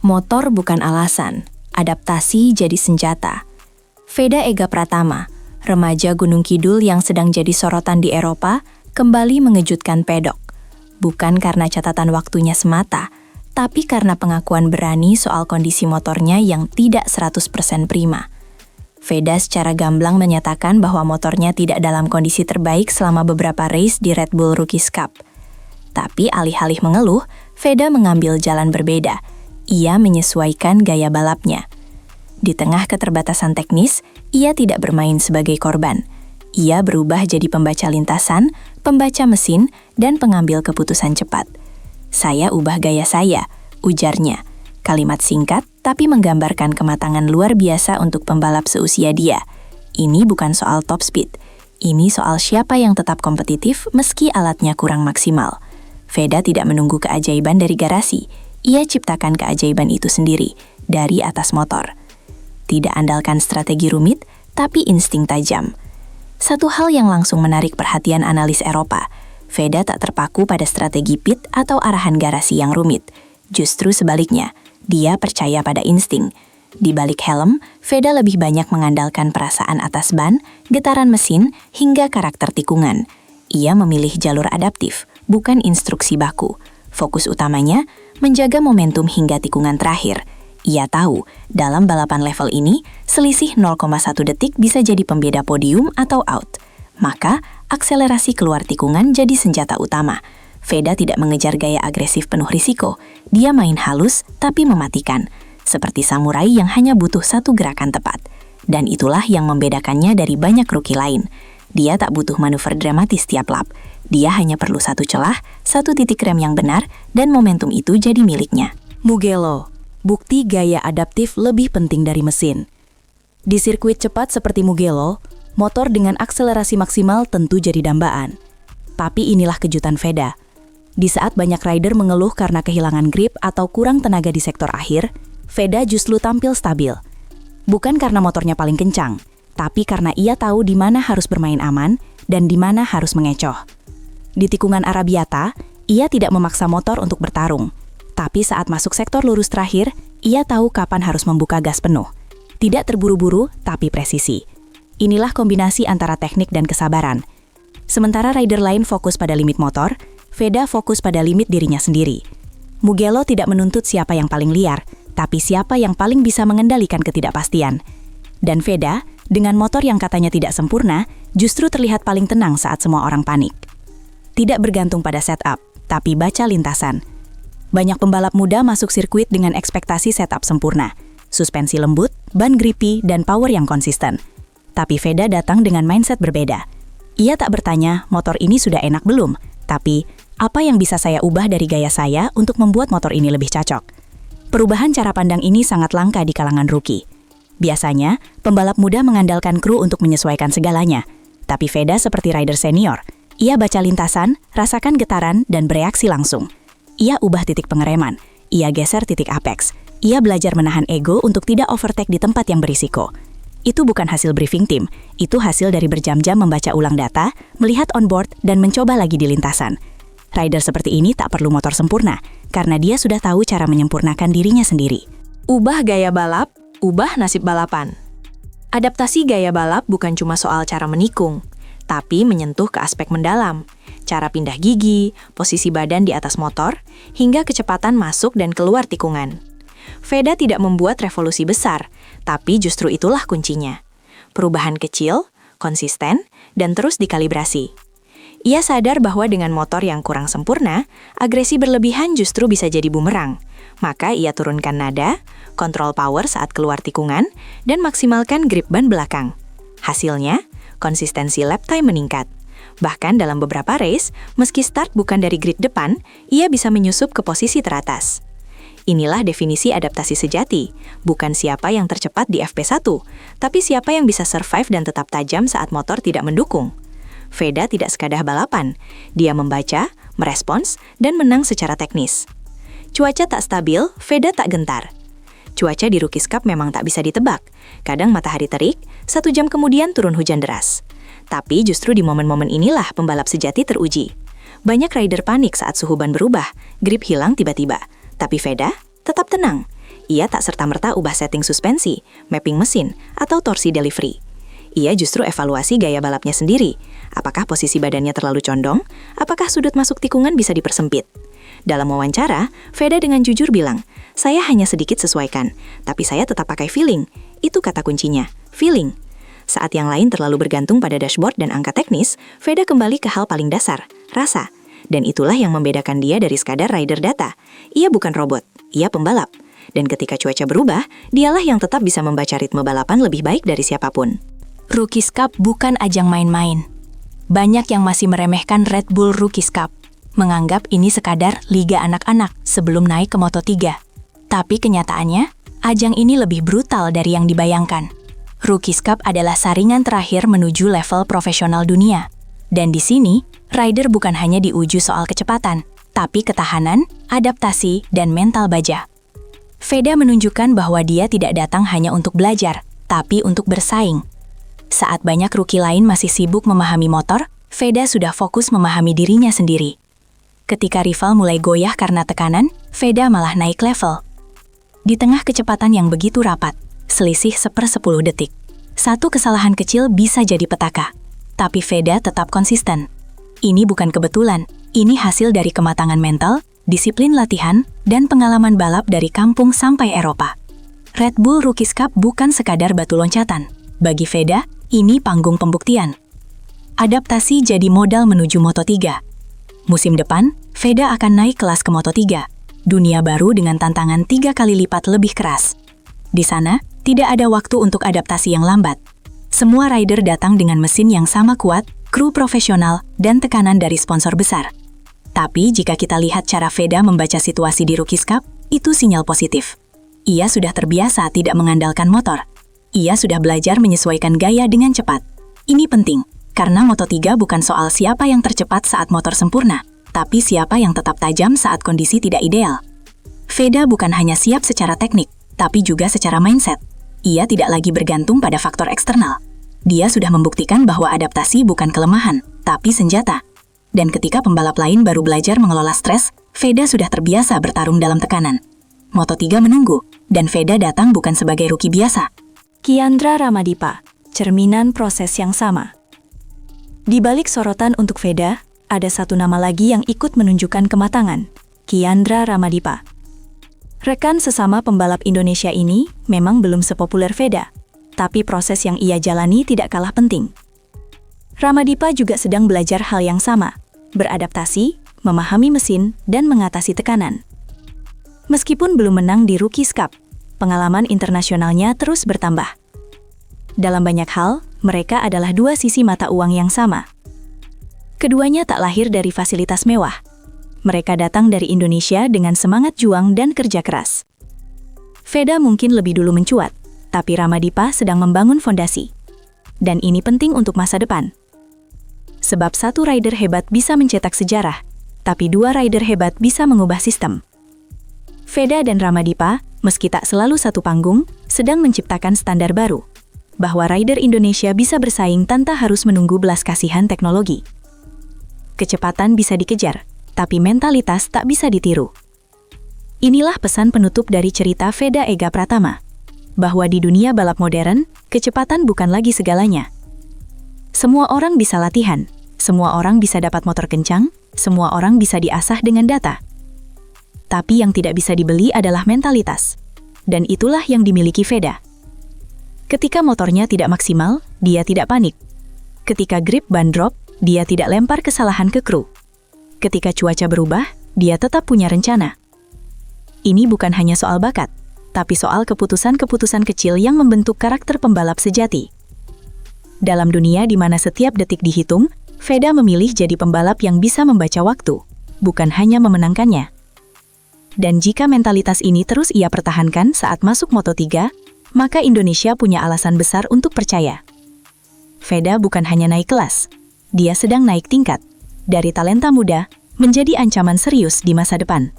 Motor bukan alasan, adaptasi jadi senjata. Veda Ega Pratama, remaja Gunung Kidul yang sedang jadi sorotan di Eropa, kembali mengejutkan pedok. Bukan karena catatan waktunya semata, tapi karena pengakuan berani soal kondisi motornya yang tidak 100% prima. Veda secara gamblang menyatakan bahwa motornya tidak dalam kondisi terbaik selama beberapa race di Red Bull Rookies Cup. Tapi alih-alih mengeluh, Veda mengambil jalan berbeda. Ia menyesuaikan gaya balapnya. Di tengah keterbatasan teknis, ia tidak bermain sebagai korban. Ia berubah jadi pembaca lintasan, pembaca mesin, dan pengambil keputusan cepat. "Saya ubah gaya saya," ujarnya. Kalimat singkat, tapi menggambarkan kematangan luar biasa untuk pembalap seusia dia. Ini bukan soal top speed. Ini soal siapa yang tetap kompetitif meski alatnya kurang maksimal. Veda tidak menunggu keajaiban dari garasi. Ia ciptakan keajaiban itu sendiri, dari atas motor. Tidak andalkan strategi rumit, tapi insting tajam. Satu hal yang langsung menarik perhatian analis Eropa, Veda tak terpaku pada strategi pit atau arahan garasi yang rumit. Justru sebaliknya, dia percaya pada insting. Di balik helm, Veda lebih banyak mengandalkan perasaan atas ban, getaran mesin, hingga karakter tikungan. Ia memilih jalur adaptif, bukan instruksi baku. Fokus utamanya, menjaga momentum hingga tikungan terakhir. Ia tahu, dalam balapan level ini, selisih 0,1 detik bisa jadi pembeda podium atau out. Maka, akselerasi keluar tikungan jadi senjata utama. Veda tidak mengejar gaya agresif penuh risiko. Dia main halus, tapi mematikan. Seperti samurai yang hanya butuh satu gerakan tepat. Dan itulah yang membedakannya dari banyak rookie lain. Dia tak butuh manuver dramatis tiap lap. Dia hanya perlu satu celah, satu titik rem yang benar, dan momentum itu jadi miliknya. Mugello, bukti gaya adaptif lebih penting dari mesin. Di sirkuit cepat seperti Mugello, motor dengan akselerasi maksimal tentu jadi dambaan. Tapi inilah kejutan Veda. Di saat banyak rider mengeluh karena kehilangan grip atau kurang tenaga di sektor akhir, Veda justru tampil stabil. Bukan karena motornya paling kencang, tapi karena ia tahu di mana harus bermain aman dan di mana harus mengecoh. Di tikungan Arabiata, ia tidak memaksa motor untuk bertarung. Tapi saat masuk sektor lurus terakhir, ia tahu kapan harus membuka gas penuh. Tidak terburu-buru, tapi presisi. Inilah kombinasi antara teknik dan kesabaran. Sementara rider lain fokus pada limit motor, Veda fokus pada limit dirinya sendiri. Mugello tidak menuntut siapa yang paling liar, tapi siapa yang paling bisa mengendalikan ketidakpastian. Dan Veda, dengan motor yang katanya tidak sempurna, justru terlihat paling tenang saat semua orang panik. Tidak bergantung pada setup, tapi baca lintasan. Banyak pembalap muda masuk sirkuit dengan ekspektasi setup sempurna, suspensi lembut, ban grippy, dan power yang konsisten. Tapi Veda datang dengan mindset berbeda. Ia tak bertanya, motor ini sudah enak belum? Tapi, apa yang bisa saya ubah dari gaya saya untuk membuat motor ini lebih cocok? Perubahan cara pandang ini sangat langka di kalangan rookie. Biasanya, pembalap muda mengandalkan kru untuk menyesuaikan segalanya. Tapi Veda seperti rider senior. Ia baca lintasan, rasakan getaran, dan bereaksi langsung. Ia ubah titik pengereman. Ia geser titik apex. Ia belajar menahan ego untuk tidak overtake di tempat yang berisiko. Itu bukan hasil briefing tim. Itu hasil dari berjam-jam membaca ulang data, melihat onboard, dan mencoba lagi di lintasan. Rider seperti ini tak perlu motor sempurna, karena dia sudah tahu cara menyempurnakan dirinya sendiri. Ubah gaya balap, ubah nasib balapan. Adaptasi gaya balap bukan cuma soal cara menikung, tapi menyentuh ke aspek mendalam, cara pindah gigi, posisi badan di atas motor, hingga kecepatan masuk dan keluar tikungan. Veda tidak membuat revolusi besar, tapi justru itulah kuncinya. Perubahan kecil, konsisten, dan terus dikalibrasi. Ia sadar bahwa dengan motor yang kurang sempurna, agresi berlebihan justru bisa jadi bumerang. Maka ia turunkan nada, kontrol power saat keluar tikungan, dan maksimalkan grip ban belakang. Hasilnya, konsistensi lap time meningkat. Bahkan dalam beberapa race, meski start bukan dari grid depan, ia bisa menyusup ke posisi teratas. Inilah definisi adaptasi sejati, bukan siapa yang tercepat di FP1, tapi siapa yang bisa survive dan tetap tajam saat motor tidak mendukung. Veda tidak sekadar balapan, dia membaca, merespons, dan menang secara teknis. Cuaca tak stabil, Veda tak gentar. Cuaca di Rookies Cup memang tak bisa ditebak. Kadang matahari terik, 1 jam kemudian turun hujan deras. Tapi justru di momen-momen inilah pembalap sejati teruji. Banyak rider panik saat suhu ban berubah, grip hilang tiba-tiba. Tapi Veda tetap tenang. Ia tak serta-merta ubah setting suspensi, mapping mesin, atau torsi delivery. Ia justru evaluasi gaya balapnya sendiri. Apakah posisi badannya terlalu condong? Apakah sudut masuk tikungan bisa dipersempit? Dalam wawancara, Veda dengan jujur bilang, "Saya hanya sedikit sesuaikan, tapi saya tetap pakai feeling." Itu kata kuncinya, feeling. Saat yang lain terlalu bergantung pada dashboard dan angka teknis, Veda kembali ke hal paling dasar, rasa. Dan itulah yang membedakan dia dari sekadar rider data. Ia bukan robot, ia pembalap. Dan ketika cuaca berubah, dialah yang tetap bisa membaca ritme balapan lebih baik dari siapapun. Rookies Cup bukan ajang main-main. Banyak yang masih meremehkan Red Bull Rookies Cup, menganggap ini sekadar liga anak-anak sebelum naik ke Moto3. Tapi kenyataannya, ajang ini lebih brutal dari yang dibayangkan. Rookies Cup adalah saringan terakhir menuju level profesional dunia. Dan di sini, rider bukan hanya diuji soal kecepatan, tapi ketahanan, adaptasi, dan mental baja. Veda menunjukkan bahwa dia tidak datang hanya untuk belajar, tapi untuk bersaing. Saat banyak rookie lain masih sibuk memahami motor, Veda sudah fokus memahami dirinya sendiri. Ketika rival mulai goyah karena tekanan, Veda malah naik level. Di tengah kecepatan yang begitu rapat, selisih 1/10 detik, satu kesalahan kecil bisa jadi petaka. Tapi Veda tetap konsisten. Ini bukan kebetulan, ini hasil dari kematangan mental, disiplin latihan, dan pengalaman balap dari kampung sampai Eropa. Red Bull Rookies Cup bukan sekadar batu loncatan. Bagi Veda, ini panggung pembuktian. Adaptasi jadi modal menuju Moto3. Musim depan, Veda akan naik kelas ke Moto3. Dunia baru dengan tantangan 3 kali lipat lebih keras. Di sana, tidak ada waktu untuk adaptasi yang lambat. Semua rider datang dengan mesin yang sama kuat, kru profesional, dan tekanan dari sponsor besar. Tapi jika kita lihat cara Veda membaca situasi di Rookies Cup, itu sinyal positif. Ia sudah terbiasa tidak mengandalkan motor. Ia sudah belajar menyesuaikan gaya dengan cepat. Ini penting, karena Moto3 bukan soal siapa yang tercepat saat motor sempurna, tapi siapa yang tetap tajam saat kondisi tidak ideal. Veda bukan hanya siap secara teknik, tapi juga secara mindset. Ia tidak lagi bergantung pada faktor eksternal. Dia sudah membuktikan bahwa adaptasi bukan kelemahan, tapi senjata. Dan ketika pembalap lain baru belajar mengelola stres, Veda sudah terbiasa bertarung dalam tekanan. Moto3 menunggu, dan Veda datang bukan sebagai rookie biasa. Kiandra Ramadipa, cerminan proses yang sama. Di balik sorotan untuk Veda, ada satu nama lagi yang ikut menunjukkan kematangan, Kiandra Ramadipa. Rekan sesama pembalap Indonesia ini memang belum sepopuler Veda, tapi proses yang ia jalani tidak kalah penting. Ramadipa juga sedang belajar hal yang sama, beradaptasi, memahami mesin, dan mengatasi tekanan. Meskipun belum menang di Rookies Cup, pengalaman internasionalnya terus bertambah. Dalam banyak hal, mereka adalah dua sisi mata uang yang sama. Keduanya tak lahir dari fasilitas mewah. Mereka datang dari Indonesia dengan semangat juang dan kerja keras. Veda mungkin lebih dulu mencuat, tapi Ramadipa sedang membangun fondasi. Dan ini penting untuk masa depan. Sebab satu rider hebat bisa mencetak sejarah, tapi dua rider hebat bisa mengubah sistem. Veda dan Ramadipa, meski tak selalu satu panggung, sedang menciptakan standar baru, bahwa rider Indonesia bisa bersaing tanpa harus menunggu belas kasihan teknologi. Kecepatan bisa dikejar, tapi mentalitas tak bisa ditiru. Inilah pesan penutup dari cerita Veda Ega Pratama, bahwa di dunia balap modern, kecepatan bukan lagi segalanya. Semua orang bisa latihan, semua orang bisa dapat motor kencang, semua orang bisa diasah dengan data. Tapi yang tidak bisa dibeli adalah mentalitas. Dan itulah yang dimiliki Veda. Ketika motornya tidak maksimal, dia tidak panik. Ketika grip ban drop, dia tidak lempar kesalahan ke kru. Ketika cuaca berubah, dia tetap punya rencana. Ini bukan hanya soal bakat, tapi soal keputusan-keputusan kecil yang membentuk karakter pembalap sejati. Dalam dunia di mana setiap detik dihitung, Veda memilih jadi pembalap yang bisa membaca waktu, bukan hanya memenangkannya. Dan jika mentalitas ini terus ia pertahankan saat masuk Moto3, maka Indonesia punya alasan besar untuk percaya. Veda bukan hanya naik kelas, dia sedang naik tingkat, dari talenta muda menjadi ancaman serius di masa depan.